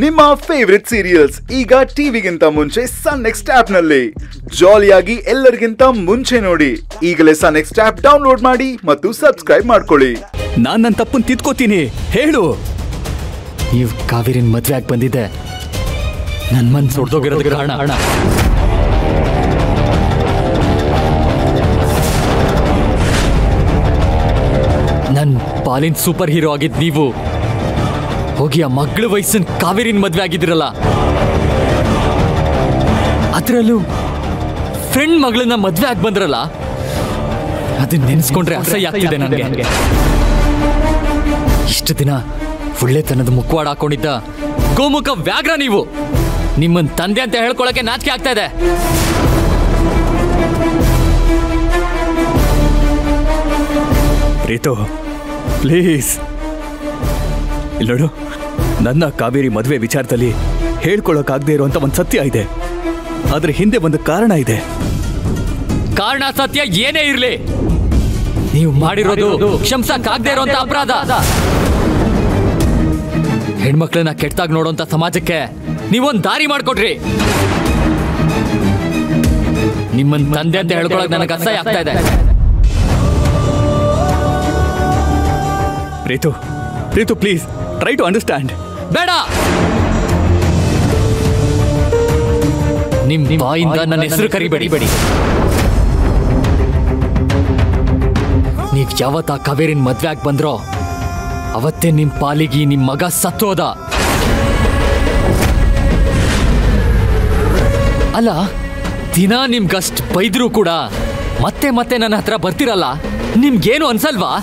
ನಿಮ್ಮ favourite serials ಈಗ ಟಿವಿಗಿಂತ ಮುಂಚೆ ಸನ್ ನೆಕ್ಸ್ಟ್ ಆಪ್ ನಲ್ಲಿ ಜಾಲಿಯಾಗಿ ಎಲ್ಲರಿಗಿಂತ ಮುಂಚೆ ನೋಡಿ. ಈಗಲೇ ಸನ್ ನೆಕ್ಸ್ಟ್ ಆಪ್ ಡೌನ್ಲೋಡ್ ಮಾಡಿ ಮತ್ತು ಸಬ್ಸ್ಕ್ರೈಬ್ ಮಾಡ್ಕೊಳ್ಳಿ. ನಾನ್ ನನ್ನ ತಪ್ಪನ್ನು ತಿದ್ಕೋತೀನಿ. ಹೇಳು. ನೀವು ಕಾವೇರಿನ ಮದ್ವೆ ಆಗಿ ಬಂದಿದ್ದೆ ನನ್ನ ಮನ್ಸು ಹೊಡೆದೋಗಿರೋದಕ್ಕೆ ಕಾರಣ. ನನ್ ಪಾಲಿನ ಸೂಪರ್ ಹೀರೋ ಆಗಿದ್ ನೀವು ಹೋಗಿ ಆ ಮಗಳ ವಯಸ್ಸಿನ ಕಾವೇರಿನ ಮದ್ವೆ ಆಗಿದ್ರಲ್ಲ, ಅದ್ರಲ್ಲೂ ಫ್ರೆಂಡ್ ಮಗಳನ್ನ ಮದ್ವೆ ಆಗಿ ಬಂದ್ರಲ್ಲ, ಅದನ್ನ ನೆನೆಸ್ಕೊಂಡ್ರೆ ಅಸಹ್ಯ ಆಗ್ತಿದೆ ನನಗೆ. ಇಷ್ಟು ದಿನ ಒಳ್ಳೆತನದ ಮುಖವಾಡ ಹಾಕೊಂಡಿದ್ದ ಗೋಮುಖ ವ್ಯಾಘ್ರ ನೀವು. ನಿಮ್ಮನ್ ತಂದೆ ಅಂತ ಹೇಳ್ಕೊಳಕ್ಕೆ ನಾಚಿಕೆ ಆಗ್ತಾ ಇದೆ. ಪ್ರೀತು, ಪ್ಲೀಸ್ ಇಲ್ಲೋಡು, ನನ್ನ ಕಾವೇರಿ ಮದುವೆ ವಿಚಾರದಲ್ಲಿ ಹೇಳ್ಕೊಳಕ್ಕಾಗದೇ ಇರುವಂತ ಒಂದು ಸತ್ಯ ಇದೆ. ಆದ್ರೆ ಹಿಂದೆ ಒಂದು ಕಾರಣ ಇದೆ. ಕಾರಣ ಸತ್ಯ ಏನೇ ಇರ್ಲಿ, ನೀವು ಮಾಡಿರೋದು ಕ್ಷಮಿಸಕ್ಕಾಗದೇ ಇರುವಂತ ಅಪರಾಧ. ಹೆಣ್ಮಕ್ಳನ್ನ ಕೆಟ್ಟದಾಗ ನೋಡುವಂತ ಸಮಾಜಕ್ಕೆ ನೀವೊಂದು ದಾರಿ ಮಾಡ್ಕೊಟ್ರಿ. ನಿಮ್ಮನ್ ತಂದೆ ಅಂತ ಹೇಳ್ಕೊಳಕ್ ನನಗೆ ಅಸಹ್ಯ ಆಗ್ತಾ ಇದೆ. Preethu, Preethu please try to understand. ಬೇಡ, ನಿಮ್ ಬಾಯಿಂದ ನನ್ನ ಹೆಸರು ಕರಿಬೇಡಿ. ನೀವ್ ಯಾವತ್ತ ಕಾವೇರಿನ ಮದ್ವೆ ಆಗಿ ಬಂದ್ರೋ ಅವತ್ತೇ ನಿಮ್ ಪಾಲಿಗೆ ನಿಮ್ ಮಗ ಸತ್ತೋದ. ಅಲ್ಲ, ದಿನ ನಿಮ್ಗಷ್ಟು ಬೈದ್ರು ಕೂಡ ಮತ್ತೆ ಮತ್ತೆ ನನ್ನ ಹತ್ರ ಬರ್ತಿರಲ್ಲ, ನಿಮ್ಗೇನು ಅನ್ಸಲ್ವಾ?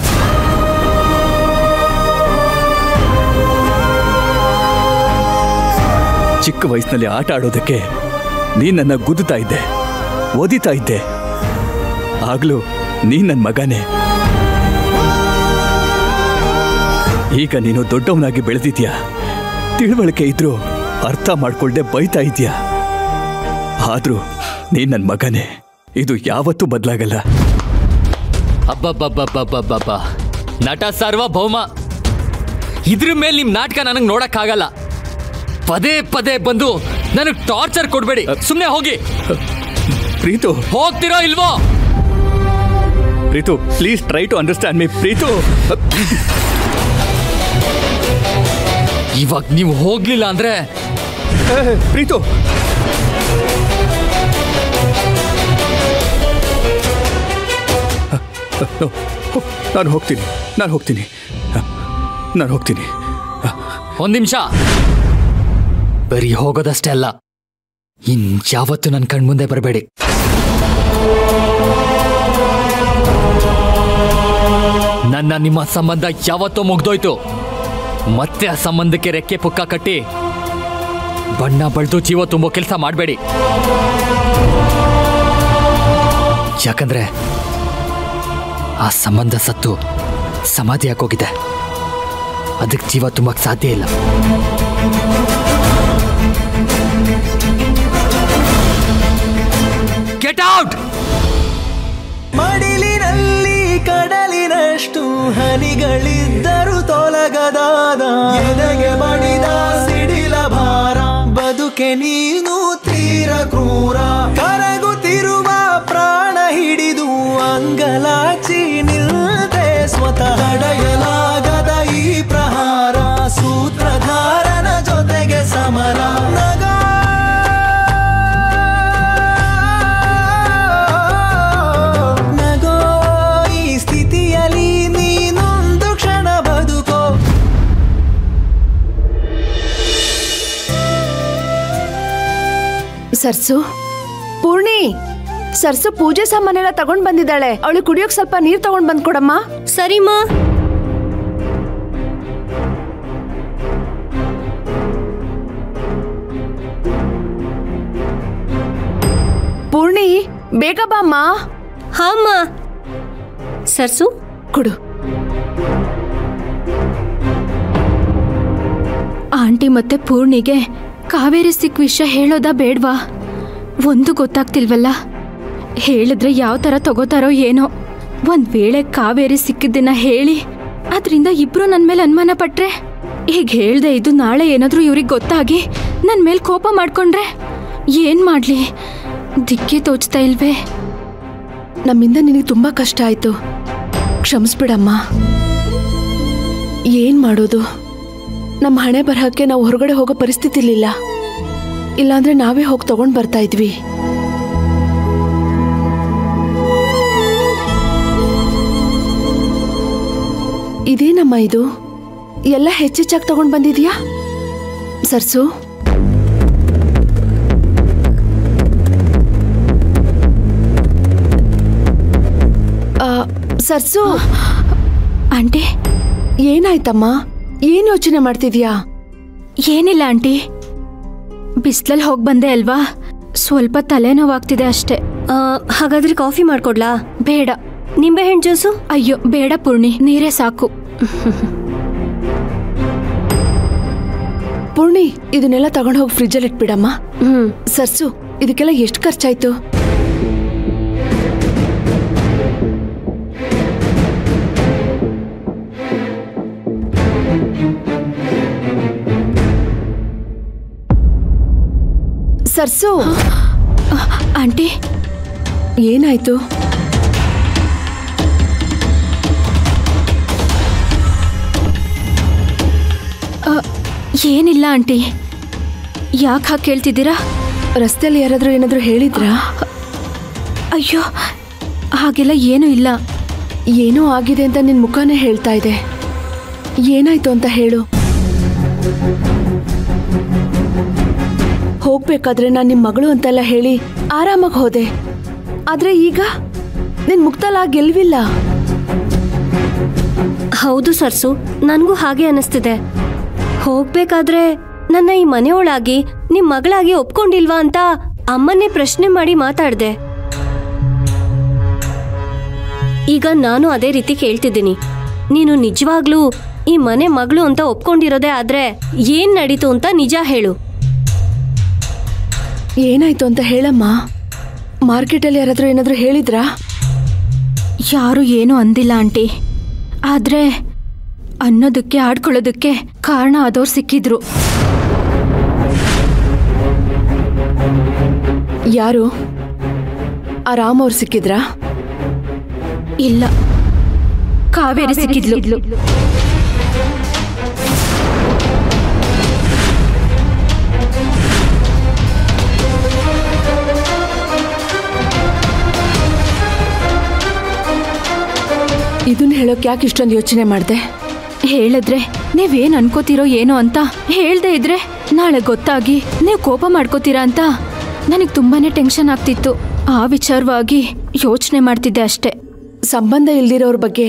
ಚಿಕ್ಕ ವಯಸ್ಸಿನಲ್ಲಿ ಆಟ ಆಡೋದಕ್ಕೆ ನೀನ್ ನನ್ನ ಗುದ್ದುತ್ತಾ ಇದ್ದೆ, ಓದಿತಾ ಇದ್ದೆ. ಆಗ್ಲೂ ನೀನ್ ನನ್ನ ಮಗನೇ. ಈಗ ನೀನು ದೊಡ್ಡವನಾಗಿ ಬೆಳೆದಿದ್ಯಾ, ತಿಳುವಳಿಕೆ ಇದ್ರೂ ಅರ್ಥ ಮಾಡ್ಕೊಳ್ದೆ ಬೈತಾ ಇದ್ಯಾ. ಆದ್ರೂ ನೀನ್ ನನ್ನ ಮಗನೇ, ಇದು ಯಾವತ್ತೂ ಬದಲಾಗಲ್ಲ. ಅಬ್ಬಬ್ಬಬ್ಬಬ್ಬಬ್ಬಬ್ಬ, ನಟ ಸಾರ್ವಭೌಮ, ಇದ್ರ ಮೇಲೆ ನಿಮ್ ನಾಟಕ ನನಗೆ ನೋಡಕ್ಕಾಗಲ್ಲ. ಪದೇ ಪದೇ ಬಂದು ನನಗೆ ಟಾರ್ಚರ್ ಕೊಡ್ಬೇಡಿ. ಸುಮ್ಮನೆ ಹೋಗಿ. ಪ್ರೀತು, ಹೋಗ್ತಿರೋ ಇಲ್ವೋ? Preethu please try to understand me. Preethu, ಇವಾಗ ನೀವು ಹೋಗ್ಲಿಲ್ಲ ಅಂದ್ರೆ ಪ್ರೀತು, ನಾನು ಹೋಗ್ತೀನಿ. ಒಂದ್ ನಿಮಿಷ. ಬರೀ ಹೋಗೋದಷ್ಟೇ ಅಲ್ಲ, ಯಾವತ್ತು ನನ್ನ ಕಣ್ಮುಂದೆ ಬರಬೇಡಿ. ನನ್ನ ನಿಮ್ಮ ಸಂಬಂಧ ಯಾವತ್ತೋ ಮುಗ್ದೋಯ್ತು. ಮತ್ತೆ ಆ ಸಂಬಂಧಕ್ಕೆ ರೆಕ್ಕೆ ಪುಕ್ಕ ಕಟ್ಟಿ ಬಣ್ಣ ಬಳ್ದು ಜೀವ ತುಂಬೋ ಕೆಲಸ ಮಾಡಬೇಡಿ. ಯಾಕಂದ್ರೆ ಆ ಸಂಬಂಧ ಸತ್ತು ಸಮಾಧಿ ಹಾಕೋಗಿದೆ. ಅದಕ್ಕೆ ಜೀವ ತುಂಬಕ್ಕೆ ಸಾಧ್ಯ ಇಲ್ಲ. Get out! ಮಡಿಲಿನಲ್ಲಿ ಕಡಲಿನಷ್ಟು ಹನಿಗಳಿದ್ದರೂ ತೊಲಗದಾದ ಎದೆಗೆ ಬಡಿದ ಸಿಡಿಲ ಭಾರ. ಬದುಕೆ ನೀನು ತೀರ ಕ್ರೂರ, ಕರಗುತ್ತಿರುವ ಪ್ರಾಣ ಹಿಡಿದು ಅಂಗಲಾಚಿ ನಿಲ್ತೆ ಸ್ವತಃ. ತಡೆಯಲಾಗದ ಈ ಪ್ರಹಾರ, ಸೂತ್ರಧಾರನ ಜೊತೆಗೆ ಸಮರ. ನಗೋ ಈ ಸ್ಥಿತಿಯಲ್ಲಿ ನೀನೊಂದು ಕ್ಷಣ ಬದುಕೋ. ಸರ್ಸು, ಪೂರ್ಣಿ, ಸರ್ಸು ಪೂಜೆ ಸಾಮಾನೆಲ್ಲ ತಗೊಂಡ್ ಬಂದಿದ್ದಾಳೆ. ಅವಳು ಕುಡಿಯೋಕ್ ಸ್ವಲ್ಪ ನೀರ್ ತಗೊಂಡ್ ಬಂದ್ ಕೊಡಮ್ಮ. ಸರಿಮಾ. ಪೂರ್ಣಿ, ಬೇಗ ಬಾಮ್ಮ. ಹಾಮ್ಮ. ಸರ್ಸು ಕೊಡು. ಆಂಟಿ ಮತ್ತೆ ಪೂರ್ಣಿಗೆ ಕಾವೇರಿ ಸಿಕ್ಕ ವಿಷಯ ಹೇಳೋದಾ ಬೇಡ್ವಾ? ಒಂದು ಗೊತ್ತಾಗ್ತಿಲ್ವಲ್ಲ. ಹೇಳಿದ್ರೆ ಯಾವ ಥರ ತಗೋತಾರೋ ಏನೋ. ಒಂದ್ ವೇಳೆ ಕಾವೇರಿ ಸಿಕ್ಕಿದ್ದನ್ನ ಹೇಳಿ ಅದರಿಂದ ಇಬ್ರು ನನ್ನ ಮೇಲೆ ಅನುಮಾನ ಪಟ್ರೆ ಈಗ ಹೇಳ್ದೆ ಇದು ನಾಳೆ ಏನಾದ್ರೂ ಇವ್ರಿಗೆ ಗೊತ್ತಾಗಿ ನನ್ನ ಮೇಲೆ ಕೋಪ ಮಾಡ್ಕೊಂಡ್ರೆ ಏನ್ ಮಾಡ್ಲಿ? ದಿಕ್ಕೇ ತೋಚ್ತಾ ಇಲ್ವೇ? ನಮ್ಮಿಂದ ನಿನಗೆ ತುಂಬಾ ಕಷ್ಟ ಆಯ್ತು, ಕ್ಷಮಿಸ್ಬಿಡಮ್ಮ. ಏನ್ ಮಾಡೋದು? ನಮ್ಮ ಹಣೆ ಬರಹಕ್ಕೆ ನಾವು ಹೊರಗಡೆ ಹೋಗೋ ಪರಿಸ್ಥಿತಿ ಇರ್ಲಿಲ್ಲ. ಇಲ್ಲಾಂದ್ರೆ ನಾವೇ ಹೋಗಿ ತಗೊಂಡ್ ಬರ್ತಾ ಇದ್ವಿ. ಇದೇನಮ್ಮ ಇದು? ಎಲ್ಲ ಹೆಚ್ಚೆಚ್ಚಾಗಿ ತಗೊಂಡ್ ಬಂದಿದ್ಯಾ ಸರ್ಸು? ಸರ್ಸು ಆಂಟಿ, ಏನಾಯ್ತಮ್ಮ? ಏನ್ ಯೋಚನೆ ಮಾಡ್ತಿದ್ಯಾ? ಏನಿಲ್ಲ ಆಂಟಿ, ಬಿಸ್ಲಲ್ಲಿ ಹೋಗಿ ಬಂದೆ ಅಲ್ವಾ, ಸ್ವಲ್ಪ ತಲೆನೋವಾಗ್ತಿದೆ ಅಷ್ಟೇ. ಹಾಗಾದ್ರೆ ಕಾಫಿ ಮಾಡ್ಕೊಡ್ಲಾ? ಬೇಡ. ನಿಂಬೆಹಣ್ಣು ಜ್ಯೂಸು? ಅಯ್ಯೋ ಬೇಡ ಪೂರ್ಣಿ, ನೀರೇ ಸಾಕು. ಪೂರ್ಣಿ, ಇದನ್ನೆಲ್ಲ ತಗೊಂಡು ಹೋಗಿ ಫ್ರಿಜ್ಜಲ್ಲಿ ಇಟ್ಬಿಡಮ್ಮ. ಸರ್ಸು, ಇದಕ್ಕೆಲ್ಲ ಎಷ್ಟು ಖರ್ಚಾಯ್ತು? ಸರ್ಸು. ಆಂಟಿ, ಏನಾಯ್ತು? ಏನಿಲ್ಲ ಆಂಟಿ, ಯಾಕೆ ಹಾಗೆ ಕೇಳ್ತಿದ್ದೀರಾ? ರಸ್ತೆಯಲ್ಲಿ ಯಾರಾದ್ರೂ ಏನಾದ್ರೂ ಹೇಳಿದ್ರಾ? ಅಯ್ಯೋ ಹಾಗೆಲ್ಲ ಏನೂ ಇಲ್ಲ. ಏನೋ ಆಗಿದೆ ಅಂತ ನಿನ್ ಮುಖನೇ ಹೇಳ್ತಾ ಇದೆ. ಏನಾಯ್ತು ಅಂತ ಹೇಳು. ಹೋಗ್ಬೇಕಾದ್ರೆ ನಾನು ನಿಮ್ಮ ಮಗಳು ಅಂತೆಲ್ಲ ಹೇಳಿ ಆರಾಮಾಗಿ ಹೋದೆ. ಆದ್ರೆ ಈಗ ನಿನ್ ಮುಕ್ತಲ್ಲ ಗೆಲ್ವಿಲ್ಲ. ಹೌದು ಸರ್ಸು, ನನಗೂ ಹಾಗೆ ಅನಿಸ್ತಿದೆ. ಹೋಗ್ಬೇಕಾದ್ರೆ ನನ್ನ ಈ ಮನೆಯೊಳಾಗಿ ನಿಮ್ ಮಗಳಾಗಿ ಒಪ್ಕೊಂಡಿಲ್ವಾ ಅಂತ ಅಮ್ಮನ್ನೇ ಪ್ರಶ್ನೆ ಮಾಡಿ ಮಾತಾಡ್ದೆ. ಈಗ ನಾನು ಅದೇ ರೀತಿ ಕೇಳ್ತಿದ್ದೀನಿ, ನೀನು ನಿಜವಾಗ್ಲೂ ಈ ಮನೆ ಮಗಳು ಅಂತ ಒಪ್ಕೊಂಡಿರೋದೇ ಆದ್ರೆ ಏನ್ ನಡೀತು ಅಂತ ನಿಜ ಹೇಳು. ಏನಾಯ್ತು ಅಂತ ಹೇಳಮ್ಮ. ಮಾರ್ಕೆಟಲ್ಲಿ ಯಾರಾದ್ರೂ ಏನಾದ್ರೂ ಹೇಳಿದ್ರಾ? ಯಾರು ಏನೂ ಅಂದಿಲ್ಲ ಆಂಟಿ. ಆದ್ರೆ ಅನ್ನೋದಕ್ಕೆ ಆಡ್ಕೊಳ್ಳೋದಕ್ಕೆ ಕಾರಣ ಆದವ್ರು ಸಿಕ್ಕಿದ್ರು. ಯಾರು? ಆ ರಾಮ್ ಅವ್ರು ಸಿಕ್ಕಿದ್ರಾ? ಇಲ್ಲ, ಕಾವೇರಿ ಸಿಕ್ಕಿದ್ಲು. ಇದನ್ನ ಹೇಳೋಕೆ ಯಾಕೆ ಇಷ್ಟೊಂದು ಯೋಚನೆ ಮಾಡಿದೆ? ಹೇಳಿದ್ರೆ ನೀವೇನ್ ಅನ್ಕೋತಿರೋ ಏನೋ ಅಂತ, ಹೇಳ್ದೆ ಇದ್ರೆ ನಾಳೆ ಗೊತ್ತಾಗಿ ನೀವು ಕೋಪ ಮಾಡ್ಕೋತೀರಾ ಅಂತ ನನಗೆ ತುಂಬಾನೇ ಟೆನ್ಷನ್ ಆಗ್ತಿತ್ತು. ಆ ವಿಚಾರವಾಗಿ ಯೋಚನೆ ಮಾಡ್ತಿದ್ದೆ ಅಷ್ಟೇ. ಸಂಬಂಧ ಇಲ್ದಿರೋರ ಬಗ್ಗೆ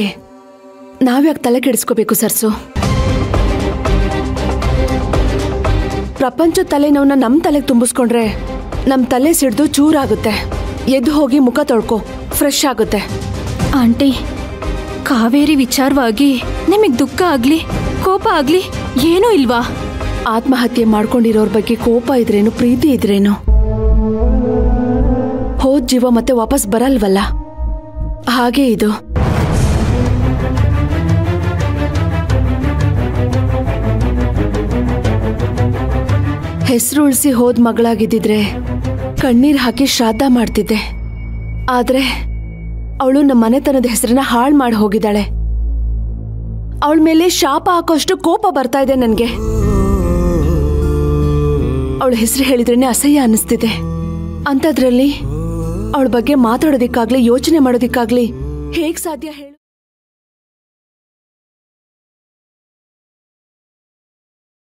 ನಾವ್ಯಾಕೆ ತಲೆ ಕೆಡಿಸ್ಕೋಬೇಕು ಸರ್ಸು? ಪ್ರಪಂಚದ ತಲೆನೋವನ್ನ ನಮ್ಮ ತಲೆಗೆ ತುಂಬಿಸ್ಕೊಂಡ್ರೆ ನಮ್ಮ ತಲೆ ಸಿಡ್ದು ಚೂರಾಗುತ್ತೆ. ಎದ್ದು ಹೋಗಿ ಮುಖ ತೊಳ್ಕೊ, ಫ್ರೆಶ್ ಆಗುತ್ತೆ. ಆಂಟಿ, ಕಾವೇರಿ ವಿಚಾರವಾಗಿ ನಿಮಗೆ ದುಃಖ ಆಗ್ಲಿ ಕೋಪ ಆಗ್ಲಿ ಏನೂ ಇಲ್ವಾ? ಆತ್ಮಹತ್ಯೆ ಮಾಡ್ಕೊಂಡಿರೋರ್ ಬಗ್ಗೆ ಕೋಪ ಇದ್ರೇನು, ಪ್ರೀತಿ ಇದ್ರೇನು? ಹೋದ್ ಜೀವ ಮತ್ತೆ ವಾಪಸ್ ಬರಲ್ವಲ್ಲ, ಹಾಗೆ ಇದು. ಹೆಸರು ಉಳಿಸಿ ಹೋದ್ ಮಗಳಾಗಿದ್ದಿದ್ರೆ ಕಣ್ಣೀರ್ ಹಾಕಿ ಶ್ರಾದ್ದ ಮಾಡ್ತಿದ್ದೆ. ಆದ್ರೆ ಅವಳು ನಮ್ಮ ಮನೆತನದ ಹೆಸರನ್ನ ಹಾಳು ಮಾಡಿ ಹೋಗಿದ್ದಾಳೆ. ಅವಳ ಮೇಲೆ ಶಾಪ ಹಾಕೋಷ್ಟು ಕೋಪ ಬರ್ತಾ ಇದೆ ನನ್ಗೆ. ಅವಳ ಹೆಸರು ಹೇಳಿದ್ರೇನೆ ಅಸಹ್ಯ ಅನಿಸ್ತಿದೆ. ಅಂಥದ್ರಲ್ಲಿ ಅವಳ ಬಗ್ಗೆ ಮಾತಾಡೋದಿಕ್ಕಾಗ್ಲಿ ಯೋಚನೆ ಮಾಡೋದಿಕ್ಕಾಗ್ಲಿ ಹೇಗ್ ಸಾಧ್ಯ ಹೇಳು?